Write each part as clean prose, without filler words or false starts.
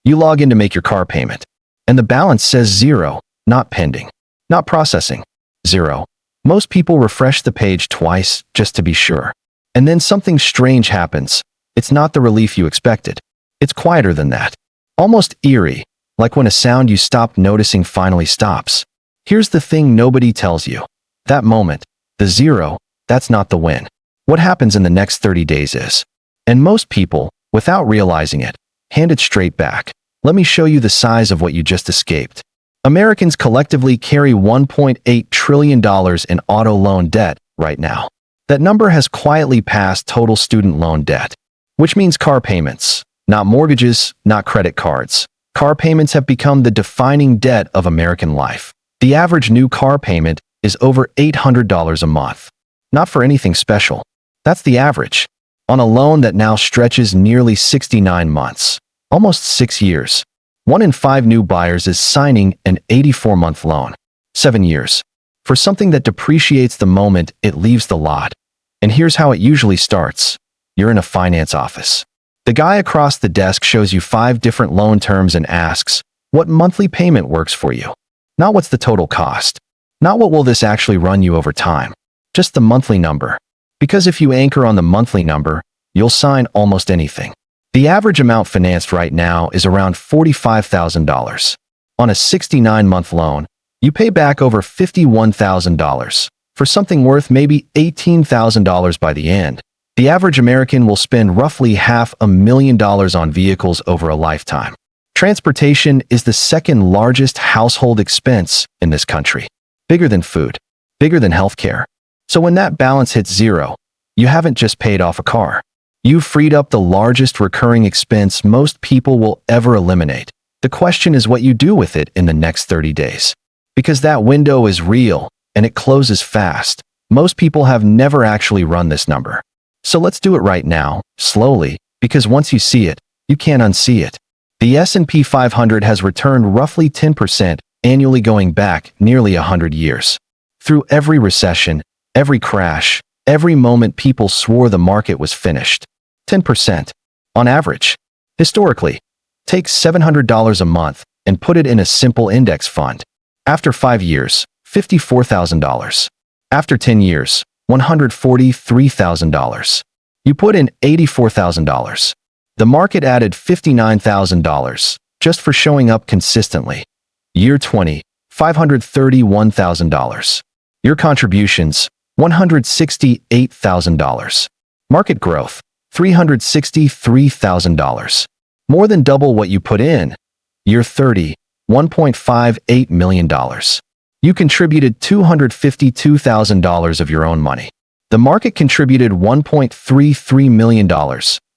You log in to make your car payment, and the balance says zero, not pending, not processing, zero. Most people refresh the page twice just to be sure. And then something strange happens. It's not the relief you expected. It's quieter than that. Almost eerie, like when a sound you stopped noticing finally stops. Here's the thing nobody tells you. That moment, the zero, that's not the win. What happens in the next 30 days is, and most people, without realizing it, hand it straight back. Let me show you the size of what you just escaped. Americans collectively carry $1.8 trillion in auto loan debt right now. That number has quietly passed total student loan debt, which means car payments, not mortgages, not credit cards. Car payments have become the defining debt of American life. The average new car payment is over $800 a month. Not for anything special. That's the average. On a loan that now stretches nearly 69 months, almost 6 years. 1 in 5 new buyers is signing an 84-month loan. 7 years. For something that depreciates the moment it leaves the lot. And here's how it usually starts. You're in a finance office. The guy across the desk shows you 5 different loan terms and asks, what monthly payment works for you? Not what's the total cost. Not what will this actually run you over time. Just the monthly number. Because if you anchor on the monthly number, you'll sign almost anything. The average amount financed right now is around $45,000. On a 69-month loan, you pay back over $51,000 for something worth maybe $18,000 by the end. The average American will spend roughly $500,000 on vehicles over a lifetime. Transportation is the second largest household expense in this country. Bigger than food, bigger than healthcare. So when that balance hits zero, you haven't just paid off a car. You've freed up the largest recurring expense most people will ever eliminate. The question is what you do with it in the next 30 days. Because that window is real, and it closes fast. Most people have never actually run this number. So let's do it right now, slowly, because once you see it, you can't unsee it. The S&P 500 has returned roughly 10% annually going back nearly 100 years. Through every recession, every crash, every moment people swore the market was finished. 10%. On average. Historically. Take $700 a month and put it in a simple index fund. After 5 years, $54,000. After 10 years, $143,000. You put in $84,000. The market added $59,000 just for showing up consistently. Year 20, $531,000. Your contributions, $168,000. Market growth, $363,000. More than double what you put in. Year 30, $1.58 million. You contributed $252,000 of your own money. The market contributed $1.33 million.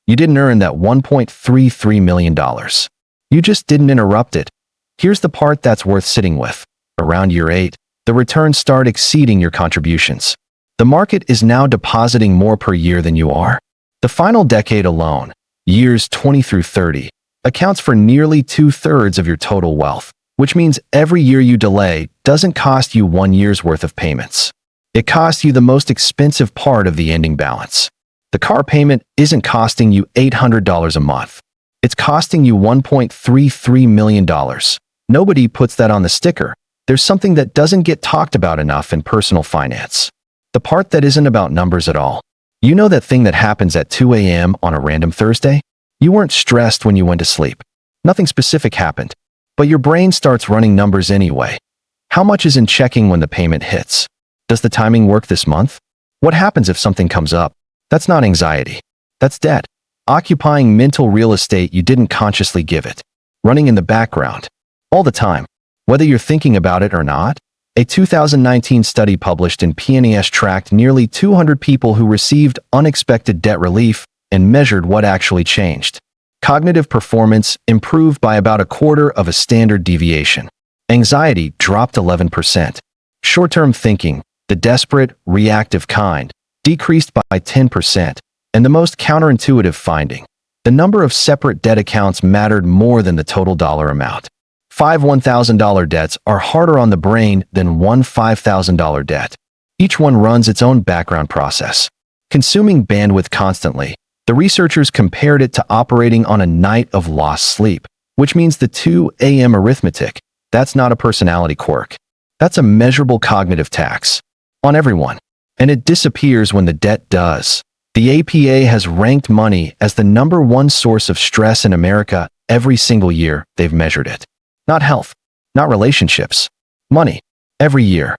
You didn't earn that $1.33 million. You just didn't interrupt it. Here's the part that's worth sitting with. Around year 8, the returns start exceeding your contributions. The market is now depositing more per year than you are. The final decade alone, years 20 through 30, accounts for nearly 2/3 of your total wealth, which means every year you delay doesn't cost you 1 year's worth of payments. It costs you the most expensive part of the ending balance. The car payment isn't costing you $800 a month. It's costing you $1.33 million. Nobody puts that on the sticker. There's something that doesn't get talked about enough in personal finance. The part that isn't about numbers at all. You know that thing that happens at 2 a.m. on a random Thursday? You weren't stressed when you went to sleep. Nothing specific happened. But your brain starts running numbers anyway. How much is in checking when the payment hits? Does the timing work this month? What happens if something comes up? That's not anxiety. That's debt. Occupying mental real estate you didn't consciously give it. Running in the background. All the time. Whether you're thinking about it or not. A 2019 study published in PNAS tracked nearly 200 people who received unexpected debt relief and measured what actually changed. Cognitive performance improved by about 1/4 of a standard deviation. Anxiety dropped 11%. Short-term thinking, the desperate, reactive kind, decreased by 10%. And the most counterintuitive finding, the number of separate debt accounts mattered more than the total dollar amount. 5 $1,000 debts are harder on the brain than one $5,000 debt. Each one runs its own background process, consuming bandwidth constantly. The researchers compared it to operating on a night of lost sleep. which means the 2 a.m. arithmetic. That's not a personality quirk. That's a measurable cognitive tax on everyone. And it disappears when the debt does. The APA has ranked money as the #1 source of stress in America every single year they've measured it. Not health, not relationships, money, every year.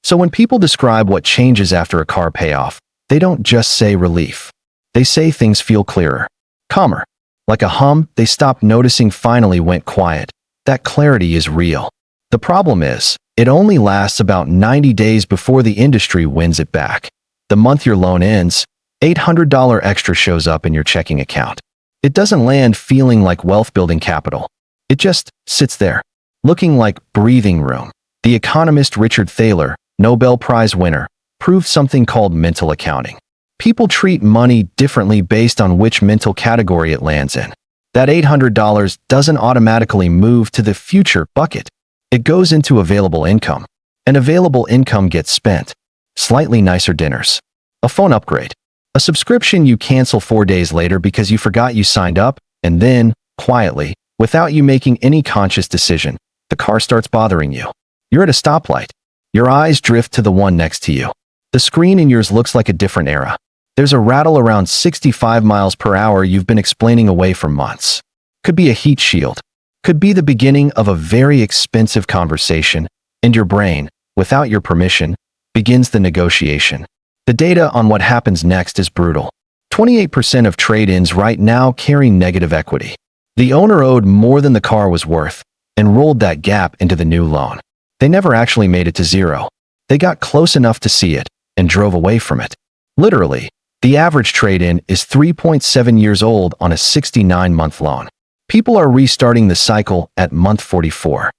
So when people describe what changes after a car payoff, they don't just say relief. They say things feel clearer, calmer. Like a hum they stopped noticing finally went quiet. That clarity is real. The problem is, it only lasts about 90 days before the industry wins it back. The month your loan ends, $800 extra shows up in your checking account. It doesn't land feeling like wealth-building capital. It just sits there, looking like breathing room. The economist Richard Thaler, Nobel Prize winner, proved something called mental accounting. People treat money differently based on which mental category it lands in. That $800 doesn't automatically move to the future bucket. It goes into available income. And available income gets spent. Slightly nicer dinners. A phone upgrade. A subscription you cancel 4 days later because you forgot you signed up, and then, quietly, without you making any conscious decision, the car starts bothering you. You're at a stoplight. Your eyes drift to the one next to you. The screen in yours looks like a different era. There's a rattle around 65 miles per hour you've been explaining away for months. Could be a heat shield. Could be the beginning of a very expensive conversation, and your brain, without your permission, begins the negotiation. The data on what happens next is brutal. 28% of trade-ins right now carry negative equity. The owner owed more than the car was worth and rolled that gap into the new loan. They never actually made it to zero. They got close enough to see it and drove away from it. Literally, the average trade-in is 3.7 years old on a 69-month loan. People are restarting the cycle at month 44.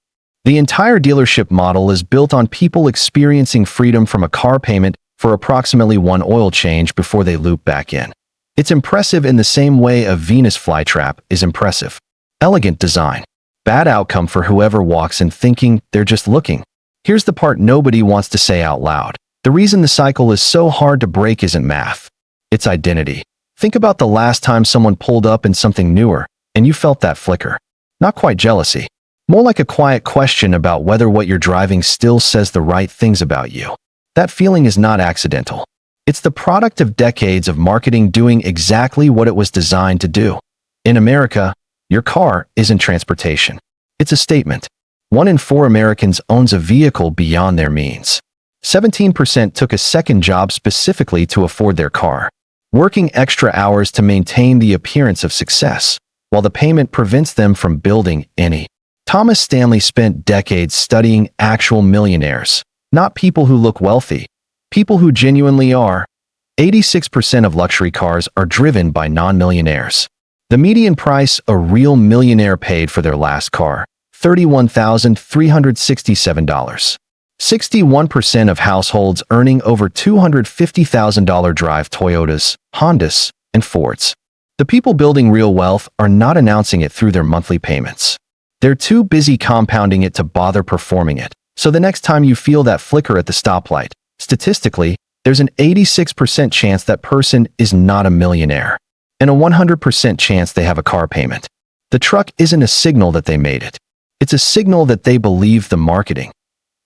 The entire dealership model is built on people experiencing freedom from a car payment for approximately 1 oil change before they loop back in. It's impressive in the same way a Venus flytrap is impressive. Elegant design. Bad outcome for whoever walks in thinking they're just looking. Here's the part nobody wants to say out loud. The reason the cycle is so hard to break isn't math. It's identity. Think about the last time someone pulled up in something newer, and you felt that flicker. Not quite jealousy. More like a quiet question about whether what you're driving still says the right things about you. That feeling is not accidental. It's the product of decades of marketing doing exactly what it was designed to do. In America, your car isn't transportation. It's a statement. 1 in 4 Americans owns a vehicle beyond their means. 17% took a second job specifically to afford their car, working extra hours to maintain the appearance of success, while the payment prevents them from building any. Thomas Stanley spent decades studying actual millionaires, not people who look wealthy, people who genuinely are. 86% of luxury cars are driven by non-millionaires. The median price a real millionaire paid for their last car, $31,367. 61% of households earning over $250,000 drive Toyotas, Hondas, and Fords. The people building real wealth are not announcing it through their monthly payments. They're too busy compounding it to bother performing it. So the next time you feel that flicker at the stoplight, statistically, there's an 86% chance that person is not a millionaire, and a 100% chance they have a car payment. The truck isn't a signal that they made it. It's a signal that they believe the marketing.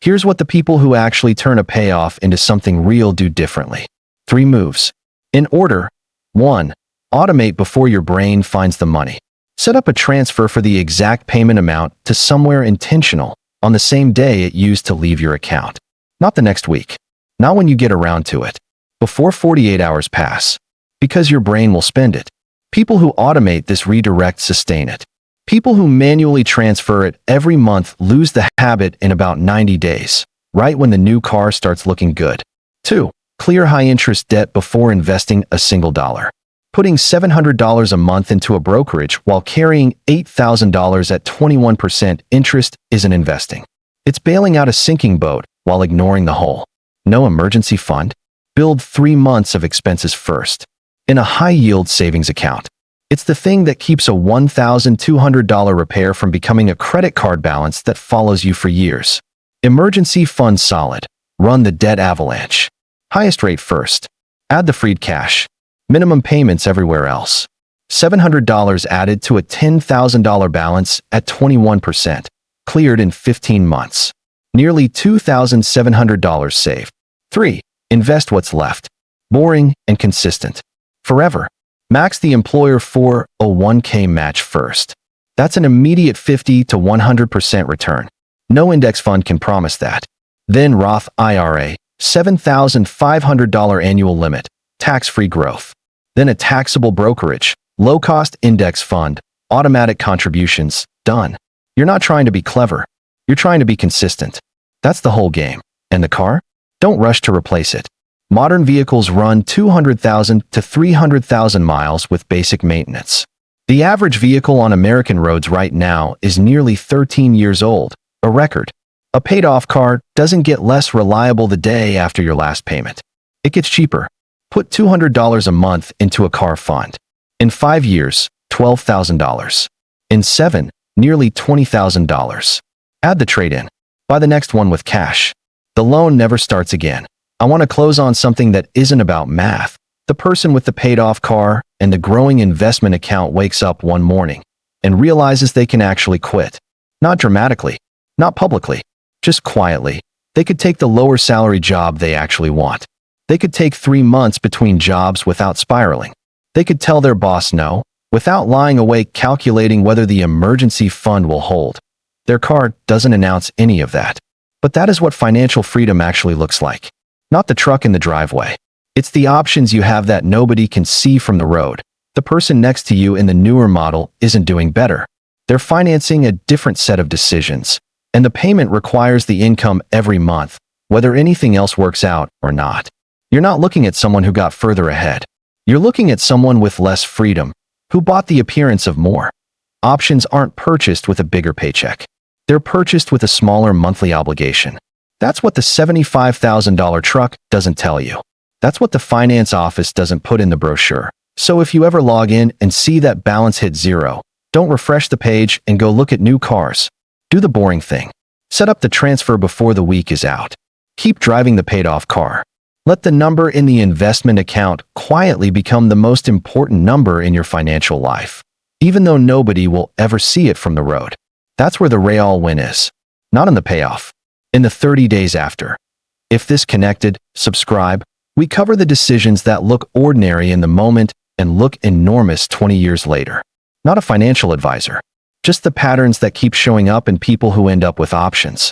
Here's what the people who actually turn a payoff into something real do differently. 3 moves. In order. 1. Automate before your brain finds the money. Set up a transfer for the exact payment amount to somewhere intentional on the same day it used to leave your account. Not the next week. Not when you get around to it. Before 48 hours pass. Because your brain will spend it. People who automate this redirect sustain it. People who manually transfer it every month lose the habit in about 90 days, right when the new car starts looking good. 2. Clear high-interest debt before investing a single dollar. Putting $700 a month into a brokerage while carrying $8,000 at 21% interest isn't investing. It's bailing out a sinking boat while ignoring the hull. No emergency fund? Build 3 months of expenses first. In a high-yield savings account. It's the thing that keeps a $1,200 repair from becoming a credit card balance that follows you for years. Emergency fund solid. Run the debt avalanche. Highest rate first. Add the freed cash. Minimum payments everywhere else. $700 added to a $10,000 balance at 21%, cleared in 15 months. Nearly $2,700 saved. 3. Invest what's left. Boring and consistent. Forever. Max the employer 401k match first. That's an immediate 50 to 100% return. No index fund can promise that. Then Roth IRA, $7,500 annual limit, tax-free growth. Then a taxable brokerage, low-cost index fund, automatic contributions, done. You're not trying to be clever. You're trying to be consistent. That's the whole game. And the car? Don't rush to replace it. Modern vehicles run 200,000 to 300,000 miles with basic maintenance. The average vehicle on American roads right now is nearly 13 years old, a record. A paid-off car doesn't get less reliable the day after your last payment. It gets cheaper. Put $200 a month into a car fund. In 5 years, $12,000. In 7, nearly $20,000. Add the trade-in. Buy the next one with cash. The loan never starts again. I want to close on something that isn't about math. The person with the paid-off car and the growing investment account wakes up one morning and realizes they can actually quit. Not dramatically, not publicly, just quietly. They could take the lower salary job they actually want. They could take 3 months between jobs without spiraling. They could tell their boss no, without lying awake calculating whether the emergency fund will hold. Their card doesn't announce any of that. But that is what financial freedom actually looks like. Not the truck in the driveway. It's the options you have that nobody can see from the road. The person next to you in the newer model isn't doing better. They're financing a different set of decisions. And the payment requires the income every month, whether anything else works out or not. You're not looking at someone who got further ahead. You're looking at someone with less freedom, who bought the appearance of more. Options aren't purchased with a bigger paycheck. They're purchased with a smaller monthly obligation. That's what the $75,000 truck doesn't tell you. That's what the finance office doesn't put in the brochure. So if you ever log in and see that balance hit 0, don't refresh the page and go look at new cars. Do the boring thing. Set up the transfer before the week is out. Keep driving the paid-off car. Let the number in the investment account quietly become the most important number in your financial life, even though nobody will ever see it from the road. That's where the real win is. Not in the payoff. In the 30 days after. If this connected, subscribe. We cover the decisions that look ordinary in the moment and look enormous 20 years later. Not a financial advisor. Just the patterns that keep showing up in people who end up with options.